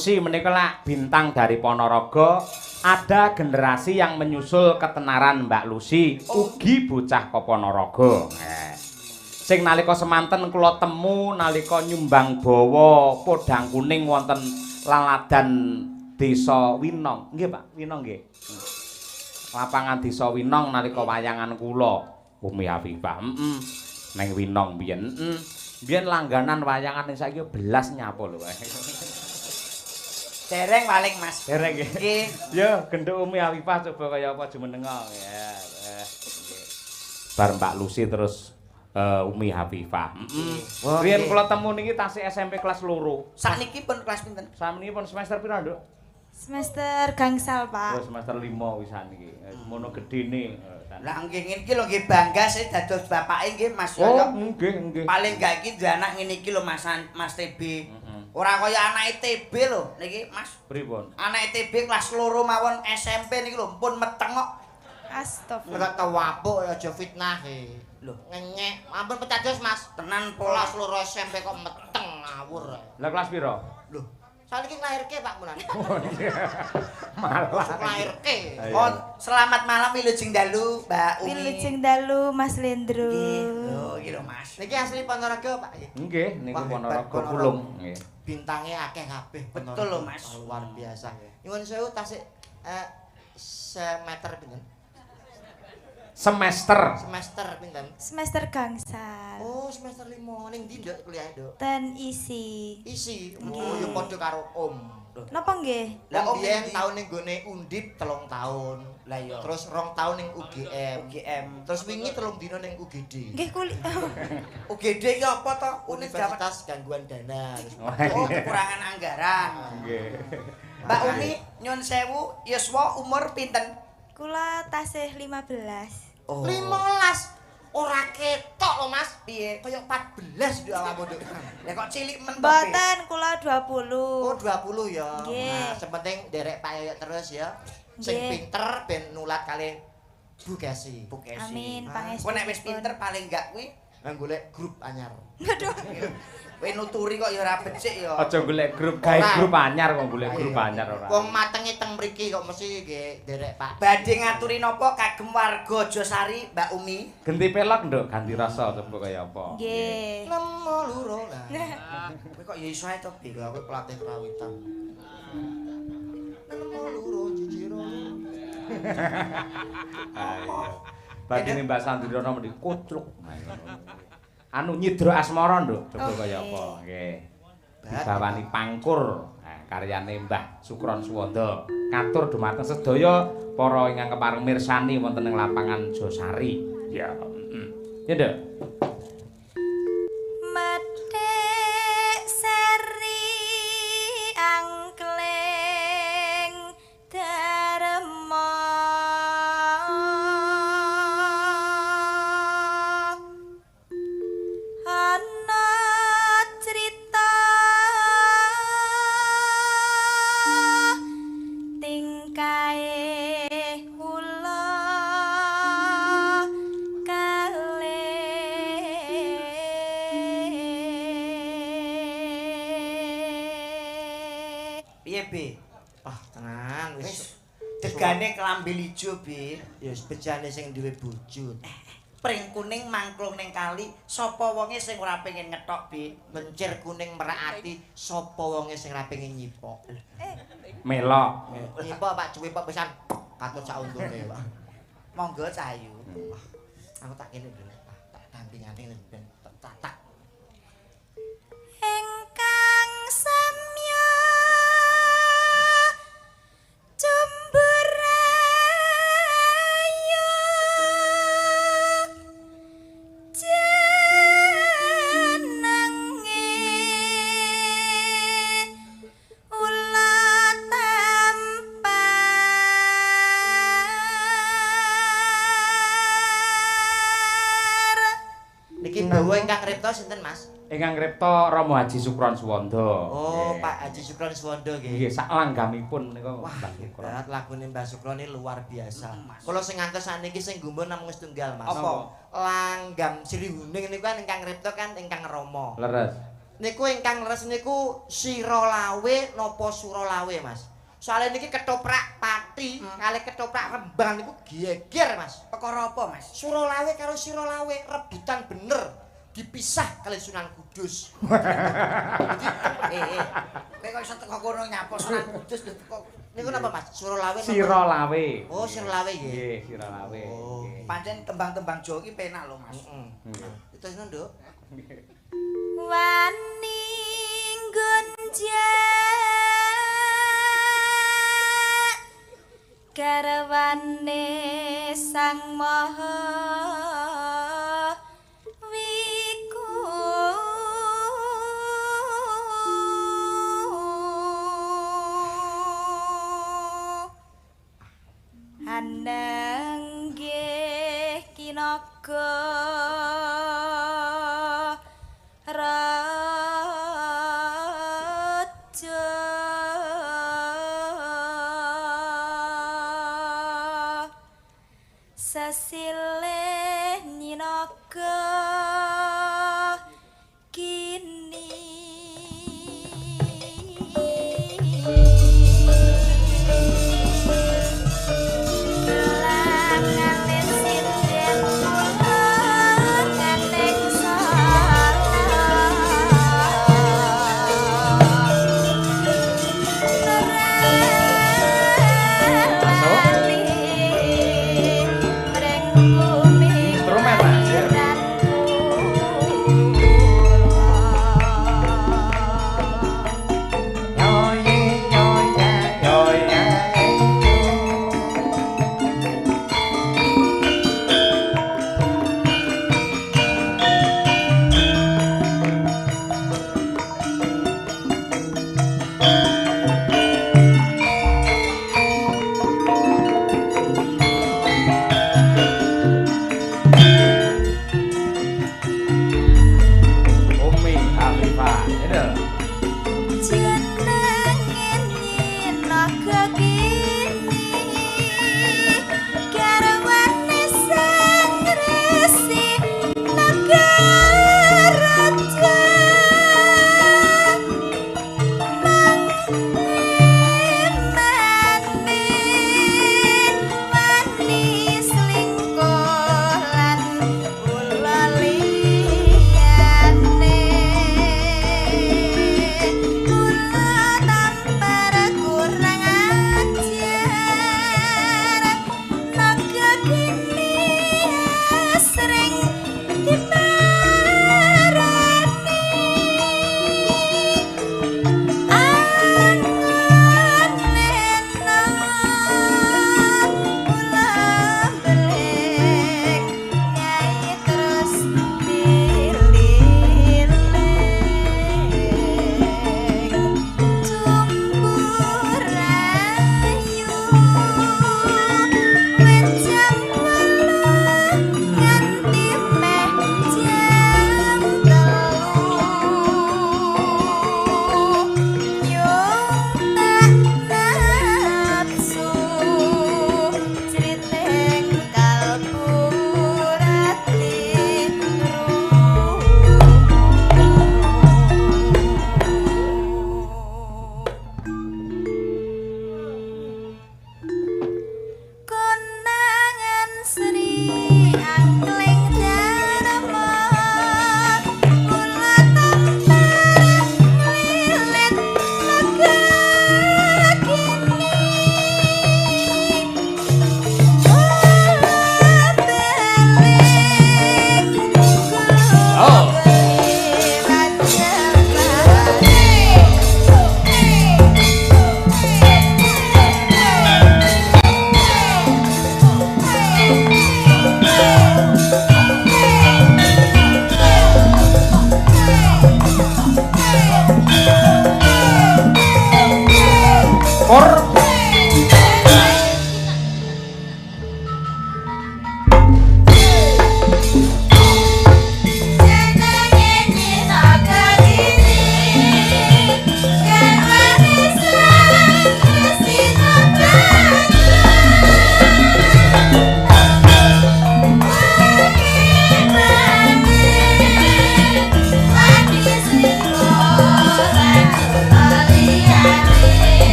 Lucy menika lak bintang dari Ponorogo, ada generasi yang menyusul ketenaran Mbak Lucy, ugi bocah ka Ponorogo. Sing nalika semanten kula temu nalika nyumbang bawa podang kuning wonten laladan Desa Winong. Nggih, Pak, Winong nggih. Lapangan Desa Winong nalika wayangan kula, Umi Afifah. Neng Winong biyen. Biyen langganan wayangan saiki belas nyapa lho. Dereng paling Mas. Dereng nggih. Nggih. Ya, genduk Umi Afifah coba kaya apa jumenenga. Ya. Bar Mbak Lucy terus Umi Hafifah. Riyen kula temu niki tasih SMP kelas 2. Sakniki pun kelas pinten? Sakniki pun semester pira, Nduk? Semester gangsal, Pak. Oh, semester 5 wisan iki. Mono gedene. Lah nggih ngene iki lho nggih bangga sih dados bapake nggih Mas. Oh, nggih. Paling gak iki duwe anak ngene iki lho Mas TB. Ora kaya anake TB lho niki Mas. Pripun? Anake TB kelas 2 mawon SMP niki lho pun meteng kok. Astagfirullah. Ora tawapuk aja fitnah e. Lho, Ngenyek. Ampun petados Mas. tenan Kelas pola 2 SMP kok meteng ngawur. Lah kelas pira? Lho, saiki nglairke Pak Mulan. Malah. Nglairke. Oh, selamat malam Wilujeng Dalu, Mbak Umi. Wilujeng dalu Mas Lendro. Oh, iki lho Mas. Niki asli Ponorogo Pak. Nggih, niku Wah, hebat, Ponorogo Pulung. Nggih. Bintangnya akeh kabeh. Betul lho, Mas. Luar biasa. Nyuwun sewu tasik semeter pinten? Semester. Semester pinten? Semester gangsal. Oh, semester 5 ning ndi Nduk kuliahe, Nduk? Ten isi. Isi. Oh, ya padha karo Om. Napa nggih? Lah Om Om biyen ndi? tahun ning gone Undip 3 tahun. Lah iya. Terus 2 tahun ning UGM. UGM. Terus wingi 3 dina ning UGD. Nggih kuliah. UGD iki apa to? Universitas Gangguan Dana. Oh, kekurangan anggaran. Nggih. Mbak Umi nyun sewu yuswa umur pinten? Kula tasih 15. Oh. 15. Ora ketok lho Mas. Piye? Kaya 14 di awakmu Nduk. Ya kok cilik men to, Be? Mboten kula Oh 20. 20 ya. Nggih. Nah, sepenting derek Pak Yoyok terus ya. Sing Nggih. pinter ben nulat kali Bu Kesi. Bu Kesi. Amin, Kok nek wis pinter paling gak kuwi Nang golek grup anyar. Aduh. kowe nuturi kok ya ora becik ya. Aja golek grup, gawe Ora. grup anyar kok golek grup anyar ora. Wong matenge teng mriki kok mesti nggih derek Pak. Badhe ngaturi napa kagem warga Josari, Mbak Umi? Genti pelok, Nduk, ganti rasa coba kaya apa. Nggih. Nemo luro lah. Kowe kok ya iso ae to, Bi? Lha aku pelatih prawitan. Nemo luro jijiro. Batine Mbak Sandriono mendhi kucluk. Anu nyidro asmara, Nduk, coba kaya apa. Nggih. Dibawani Pangkur. Nah, karyane Mbah Sukron Suwanda. Katur dumateng sedaya para ingkang kepareng mirsani wonten ing lapangan Josari. Ya. Ya, Nduk. Medhek seri angkleng darma ana crita tingkae kula Piye, Bi? Ah, tenan Wis wis. degane kelambi ijo, Bi. Ya wis bejane sing duwe bojo. Pring kuning mangklung ning kali, sapa wonge sing ora pengen ngetok, Bi? Mencir kuning merak ati sapa wonge sing ra pengen nyipok. Melok. Nyipok Pak cuwi Pak pisan katut sak untune Pak. Monggo Cahayu. Aku tak kene dulu. Tak dampingane ben tak. Engkang samya cumburayu jenenge ula tampar. Niki bawa ingkang ripta sinten Mas? Ingkang ngripta Romo Haji Sukron Suwanda. Oh, Nggih. Pak Haji Sukron Suwanda nggih. Nggih, sak langgamipun niku Wah, Mbah Sukron. hebat lagune Mbah Sukron ini luar biasa. Mas. Kula sing ngantos sakniki sing gumun namung setunggal Mas. Apa? Langgam Sri Huning niku kan ingkang ripta kan ingkang Rama. Leres. Niku ingkang leres niku Sirolawe napa Suralawe, Mas? Soale niki ketoprak Pati kalih ketoprak Rembang niku geger, Mas. Perkara apa, Mas? Suralawe karo Sirolawe rebutan bener dipisah kali Sunan Kudus. Kowe kok iso teko kono nyapa Sunan Kudus lho teko. Niku napa, Mas? Suralawe napa? Sirolawe. Oh, Sirolawe nggih. Nggih, Sirolawe. Oh. Nggih. Pancen tembang-tembang Jawa iki penak lho, Mas. Nggih. Terus Nduk. wani gunja garwane sang maha wiku handang nggih kinaga Sasileh nyinaga kini kelangane sinden ngantek salah Instrumen, Mas. Ya. Umi Afifah. Ini. jenengan nyinaga kini garwane sang resi Nagaraja manis lingkuh lan kula liyane kula tampar kurang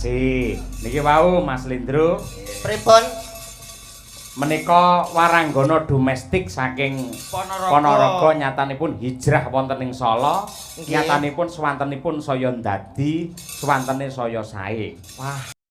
kasih. Niki wau Mas Lindro. Pripun? Menika waranggana domestik saking Ponorogo nyatanipun hijrah wonten ing Solo. Nggih. Nyatanipun swantenipun saya ndadi swantene saya sae. Wah.